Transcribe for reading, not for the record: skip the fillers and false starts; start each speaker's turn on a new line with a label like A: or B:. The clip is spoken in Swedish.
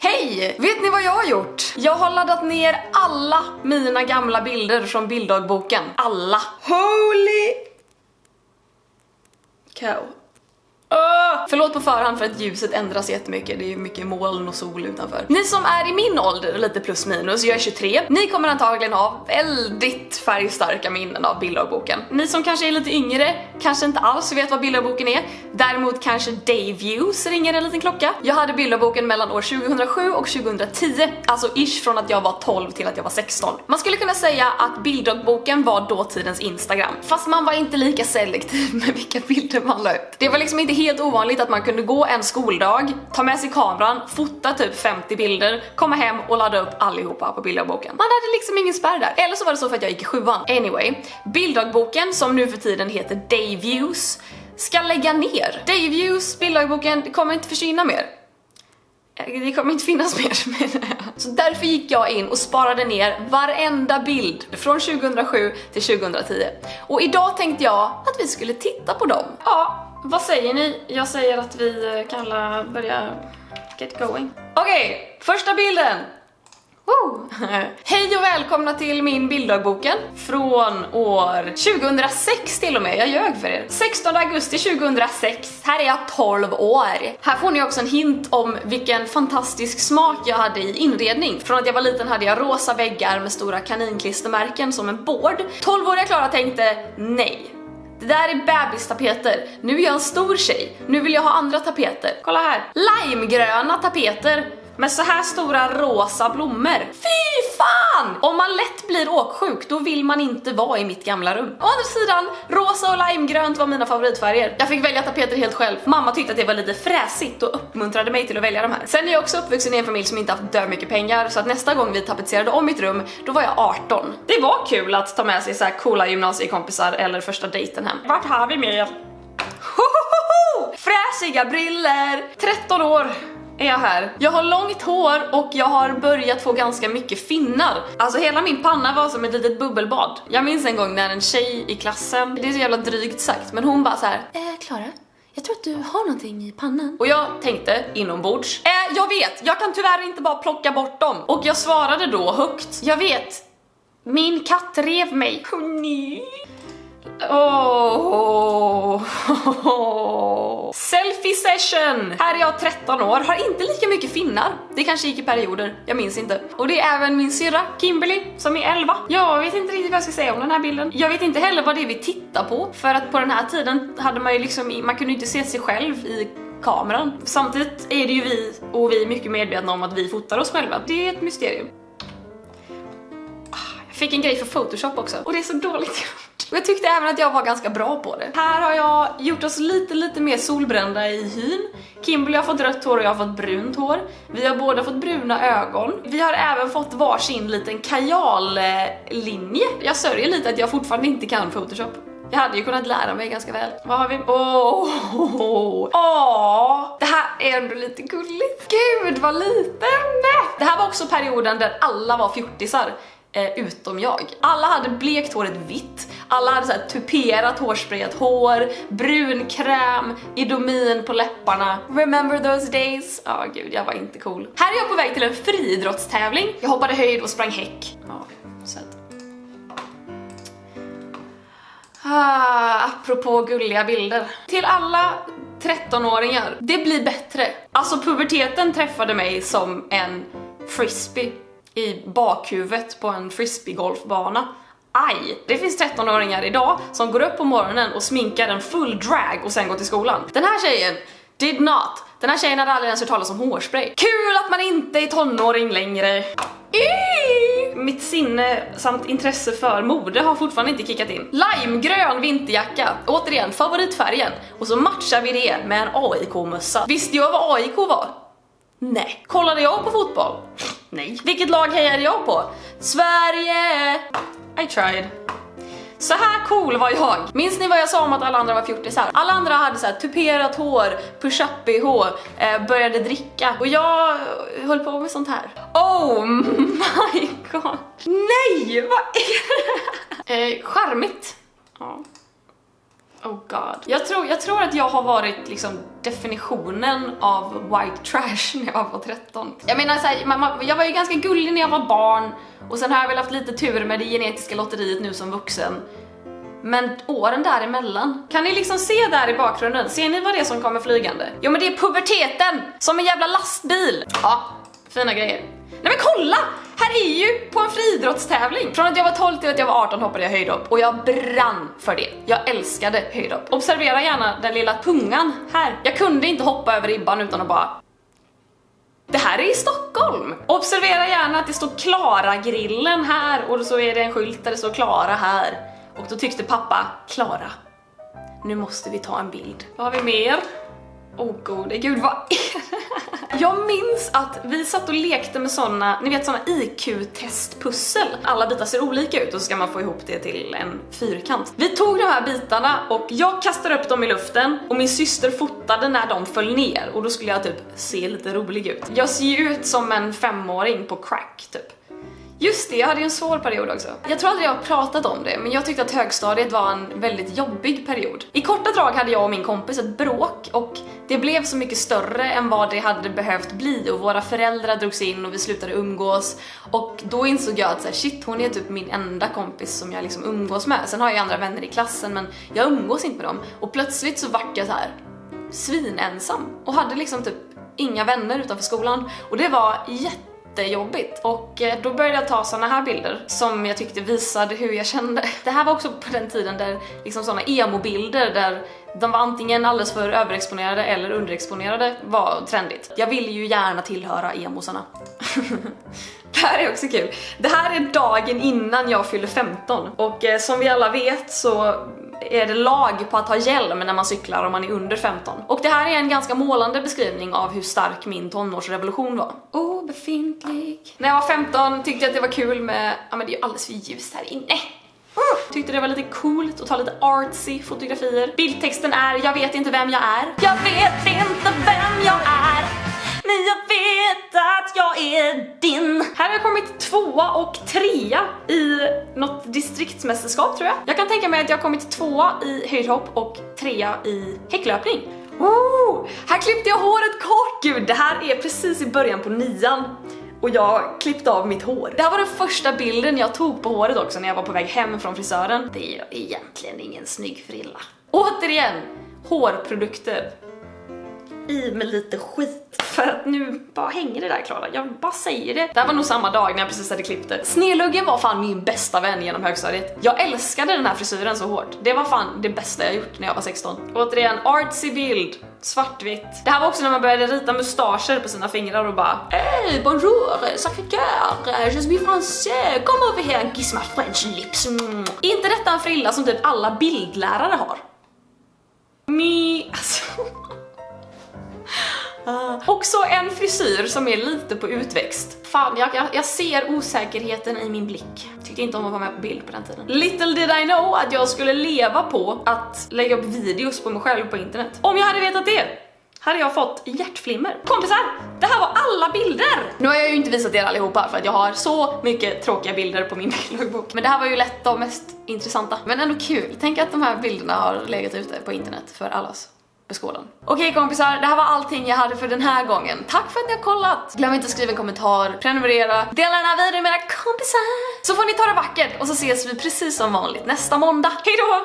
A: Hej! Vet ni vad jag har gjort? Jag har laddat ner alla mina gamla bilder från bilddagboken. Alla. Holy cow. Förlåt på förhand för att ljuset ändras jättemycket. Det är ju mycket moln och sol utanför. Ni som är i min ålder, lite plus minus, jag är 23. Ni kommer antagligen ha väldigt färgstarka minnen av bilddagboken. Ni som kanske är lite yngre, kanske inte alls vet vad bilddagboken är. Däremot kanske Dayviews ringer en liten klocka. Jag hade bilddagboken mellan år 2007 och 2010. Alltså ish från att jag var 12 till att jag var 16. Man skulle kunna säga att bilddagboken var dåtidens Instagram. Fast man var inte lika selektiv med vilka bilder man la ut. Det var liksom inte helt ovanligt att man kunde gå en skoldag, ta med sig kameran, fota typ 50 bilder, komma hem och ladda upp allihopa på bilddagboken. Man hade liksom ingen spärr där. Eller så var det så för att jag gick i 7:an. Anyway, bilddagboken som nu för tiden heter Dayviews ska lägga ner. Dayviews, bilddagboken, det kommer inte försvinna mer. Det kommer inte finnas mer. Så därför gick jag in och sparade ner varenda bild från 2007 till 2010. Och idag tänkte jag att vi skulle titta på dem. Ja, vad säger ni? Jag säger att vi kan börja get going. Okej, första bilden. Hej och välkomna till min bilddagboken från år 2006 till och med, jag ljög för er. 16 augusti 2006, här är jag 12 år. Här får ni också en hint om vilken fantastisk smak jag hade i inredning. Från att jag var liten hade jag rosa väggar med stora kaninklistermärken som en board. 12-åriga Klara tänkte nej. Det där är bebistapeter. Nu är jag en stor tjej. Nu vill jag ha andra tapeter. Kolla här. Limegröna tapeter med så här stora rosa blommor. Fy fan! Om man lätt blir åksjuk, då vill man inte vara i mitt gamla rum. Å andra sidan, rosa och limegrönt var mina favoritfärger. Jag fick välja tapeter helt själv. Mamma tyckte att det var lite fräsigt och uppmuntrade mig till att välja de här. Sen är jag också uppvuxen i en familj som inte haft dö mycket pengar, så att nästa gång vi tapetserade om mitt rum, då var jag 18. Det var kul att ta med sig så här coola gymnasiekompisar eller första dejten hem. Vart har vi mer? Fräsiga briller! 13 år är jag här. Jag har långt hår och jag har börjat få ganska mycket finnar. Alltså hela min panna var som ett litet bubbelbad. Jag minns en gång när en tjej i klassen, det är så jävla drygt sagt, men hon bara så här: Klara, jag tror att du har någonting i pannan. Och jag tänkte inombords, jag vet, jag kan tyvärr inte bara plocka bort dem. Och jag svarade då högt: jag vet, min katt rev mig. Selfie session! Här är jag 13 år, har inte lika mycket finnar. Det kanske gick i perioder, jag minns inte. Och det är även min syrra, Kimberly, som är 11. Jag vet inte riktigt vad jag ska säga om den här bilden. Jag vet inte heller vad det är vi tittar på. För att på den här tiden hade man ju liksom, man kunde inte se sig själv i kameran. Samtidigt är det ju vi, och vi är mycket medvetna om att vi fotar oss själva. Det är ett mysterium. Jag fick en grej för Photoshop också, och det är så dåligt gjort. Och jag tyckte även att jag var ganska bra på det. Här har jag gjort oss lite mer solbrända i hyn. Kimberly har fått rött hår och jag har fått brunt hår. Vi har båda fått bruna ögon. Vi har även fått varsin liten kajallinje. Jag sörjer lite att jag fortfarande inte kan Photoshop. Jag hade ju kunnat lära mig ganska väl. Vad har vi? Det här är ändå lite gulligt. Gud, vad liten! Det här var också perioden där alla var fjortisar. Utom jag. Alla hade blekt håret vitt. Alla hade så här tuperat hårsprayat hår, brun kräm, idomin på läpparna. Remember those days? Gud, jag var inte cool. Här är jag på väg till en friidrottstävling. Jag hoppade höjd och sprang häck. Sött. Apropå gulliga bilder. Till alla 13-åringar, det blir bättre. Alltså puberteten träffade mig som en frisbee i bakhuvudet på en frisbeegolfbana. Aj! Det finns 13-åringar idag som går upp på morgonen och sminkar en full drag och sen går till skolan. Den här tjejen did not. Den här tjejen hade aldrig ens hört talas om hårspray. Kul att man inte är tonåring längre. Mitt sinne samt intresse för mode har fortfarande inte kickat in. Limegrön vinterjacka, återigen favoritfärgen. Och så matchar vi det med en AIK-mössa. Visste jag vad AIK var? Nej. Kollade jag på fotboll? Nej. Vilket lag hejade jag på? Sverige! I tried. Så här cool var jag. Minns ni vad jag sa om att alla andra var fjortisar? Alla andra hade så här tuperat hår, push-up-bh, började dricka. Och jag höll på med sånt här. Oh my god. Nej, vad är det? Charmigt. Ja. Oh god. Jag tror att jag har varit liksom definitionen av white trash när jag var 13. Jag menar så här, jag var ju ganska gullig när jag var barn, och sen har jag väl haft lite tur med det genetiska lotteriet nu som vuxen. Men åren däremellan, kan ni liksom se där i bakgrunden? Ser ni vad det är som kommer flygande? Jo, men det är puberteten, som en jävla lastbil. Ja, fina grejer. Nej men kolla! Här är ju på en friidrottstävling. Från att jag var 12 till att jag var 18 hoppade jag höjdhopp. Och jag brann för det. Jag älskade höjdhopp. Observera gärna den lilla pungan här. Jag kunde inte hoppa över ribban utan att bara... Det här är i Stockholm. Observera gärna att det står Klara-grillen här. Och så är det en skylt där det står Klara här. Och då tyckte pappa, Klara, nu måste vi ta en bild. Vad har vi mer? Åh gode gud, vad är det? Jag minns att vi satt och lekte med såna, ni vet, såna IQ-testpussel. Alla bitar ser olika ut och så ska man få ihop det till en fyrkant. Vi tog de här bitarna och jag kastade upp dem i luften och min syster fotade när de föll ner. Och då skulle jag typ se lite rolig ut. Jag ser ju ut som en 5-åring på crack typ. Just det, jag hade ju en svår period också. Jag tror aldrig jag har pratat om det, men jag tyckte att högstadiet var en väldigt jobbig period. I korta drag hade jag och min kompis ett bråk och det blev så mycket större än vad det hade behövt bli och våra föräldrar drogs in och vi slutade umgås. Och då insåg jag att så här, shit, hon är typ min enda kompis som jag liksom umgås med. Sen har jag andra vänner i klassen, men jag umgås inte med dem. Och plötsligt så vart jag så här svinensam och hade liksom typ inga vänner utanför skolan. Och det var jättejobbigt. Och då började jag ta såna här bilder som jag tyckte visade hur jag kände. Det här var också på den tiden där liksom såna emo-bilder där de var antingen alldeles för överexponerade eller underexponerade var trendigt. Jag ville ju gärna tillhöra emosarna. Det här är också kul. Det här är dagen innan jag fyller 15 och som vi alla vet så är det lag på att ha hjälm när man cyklar om man är under 15. Och det här är en ganska målande beskrivning av hur stark min tonårsrevolution var. Obefintlig. När jag var 15 tyckte jag att det var kul med, ja men det är ju alldeles för ljust här inne. Tyckte det var lite coolt att ta lite artsy fotografier. Bildtexten är, jag vet inte vem jag är. Jag vet inte vem jag är, men jag vet att jag är din. Här har jag kommit 2 och 3 i något distriktsmästerskap tror jag. Jag kan tänka mig att jag har kommit 2 i höjdhopp och 3 i häcklöpning. Här klippte jag håret kort. Gud, det här är precis i början på 9:an. Och jag klippte av mitt hår. Det här var den första bilden jag tog på håret också när jag var på väg hem från frisören. Det är ju egentligen ingen snygg frilla. Återigen, hårprodukter. I med lite skit. För att nu bara hänger det där, Klara. Jag bara säger det. Det här var nog samma dag när jag precis hade klippt det. Snedluggen var fan min bästa vän genom högstadiet. Jag älskade den här frisyren så hårt. Det var fan det bästa jag gjort när jag var 16. Återigen, artsy bild. Svartvitt. Det här var också när man började rita mustascher på sina fingrar och bara hey, bonjour, sacré-cœur, je suis français, come over here, kiss my French lips. Inte detta en frilla som typ alla bildlärare har? Alltså... Också en frisyr som är lite på utväxt. Fan, jag ser osäkerheten i min blick. Tyckte inte om att vara med på bild på den tiden. Little did I know att jag skulle leva på att lägga upp videos på mig själv på internet. Om jag hade vetat det hade jag fått hjärtflimmer. Kompisar, det här var alla bilder! Nu har jag ju inte visat er allihopa för att jag har så mycket tråkiga bilder på min bildogbok. Men det här var ju lätt och mest intressanta. Men ändå kul. Tänk att de här bilderna har legat ute på internet för allas beskådan. Okej kompisar, det här var allting jag hade för den här gången. Tack för att ni har kollat. Glöm inte att skriva en kommentar, prenumerera, dela den här videon med era kompisar. Så får ni ta det vackert och så ses vi precis som vanligt nästa måndag. Hej då!